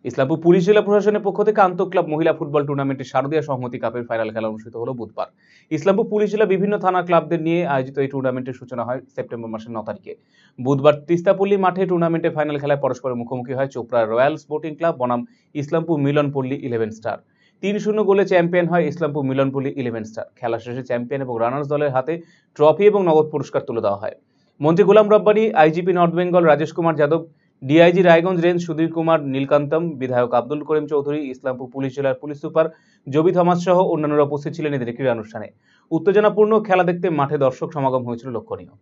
Islampur police জেলা প্রশাসনের পক্ষ থেকে আন্তঃক্লাব মহিলা ফুটবল টুর্নামেন্টের শারদীয়া সংহতি কাপের ফাইনাল খেলা অনুষ্ঠিত হলো বুধবার। ইসলামপুর পুলিশ জেলা বিভিন্ন থানা ক্লাবদের নিয়ে আয়োজিত এই টুর্নামেন্টের সূচনা হয় সেপ্টেম্বর মাসের 9 তারিখে। বুধবার তিস্তাপল্লী মাঠে টুর্নামেন্টের ফাইনাল খেলায় পরস্পরের মুখোমুখি হয় চোপড়া রয়্যাল স্পোর্টিং ক্লাব বনাম ইসলামপুর মিলনপল্লী 11 স্টার। 3-0 গোলে চ্যাম্পিয়ন হয় ইসলামপুর মিলনপল্লী 11 স্টার। খেলা শেষে চ্যাম্পিয়ন এবং রানার্স দলের হাতে ট্রফি এবং নগদ পুরস্কার তুলে দেওয়া হয়। মন্ত্রী Golam Rabbani, IGP north Bengal Rajesh Kumar Yadav, DIG Raiganj range Sudhir Kumar Neelakantam, বিধায়ক আব্দুল করিম চৌধুরী, ইসলামপুর পুলিশ জেলার পুলিশ সুপার জবি থমাস সহ অন্যান্যরা উপস্থিত ছিলেন এদের ক্রীড়া অনুষ্ঠানে। উত্তেজনাপূর্ণ খেলা দেখতে মাঠে দর্শক সমাগম হয়েছিল লক্ষণীয়।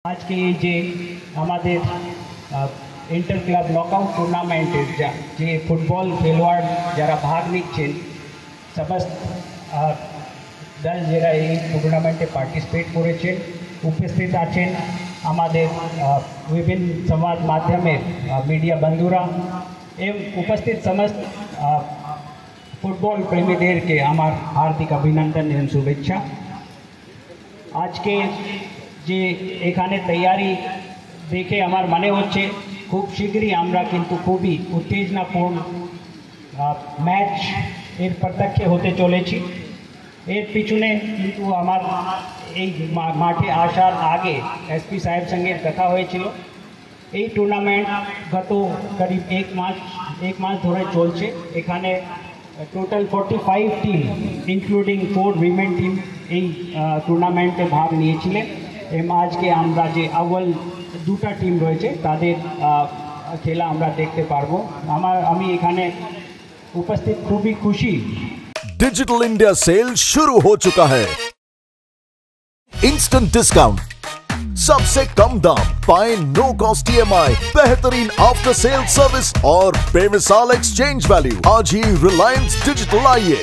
আজকে এই যে আমাদের ইন্টার ক্লাব নকআউট টুর্নামেন্টের যে ফুটবল খেলোয়াড় যারা ভাগ নিচ্ছেন সমস্ত দল যারা এই টুর্নামেন্টে পার্টিসিপেট করেছেন উপস্থিত আছেন আমাদের বিভিন্ন সমাজ মাধ্যমের মিডিয়া বন্ধুরা এবং উপস্থিত সমস্ত ফুটবল প্রেমীদেরকে আমার হার্দিক অভিনন্দন এবং শুভেচ্ছা। আজকে যে এখানে তৈরি দেখে আমার মনে হচ্ছে খুব শীঘ্রই আমরা কিন্তু খুবই উত্তেজনাপূর্ণ ম্যাচ এর প্রত্যক্ষে হতে চলেছি। এর পিছনে কিন্তু আমার এই মাঠে আসার আগে এসপি সাহেব সঙ্গে কথা হয়েছিল। এই টুর্নামেন্ট গত করিব এক মাস ধরে চলছে। এখানে total 45 team including 4 women team এই টুর্নামেন্টে ভাগ নিয়েছিলেন এবং আজকে আমরা যে আউয়াল দুটা টিম রয়েছে তাদের খেলা আমরা দেখতে পারবো। আমি এখানে उपस्थित खूबी खुशी। डिजिटल इंडिया सेल शुरू हो चुका है। इंस्टेंट डिस्काउंट, सबसे कम दाम, पाएं नो कॉस्ट EMI, बेहतरीन आफ्टर सेल सर्विस और बेमिसाल एक्सचेंज वैल्यू। आज ही रिलायंस डिजिटल आइए।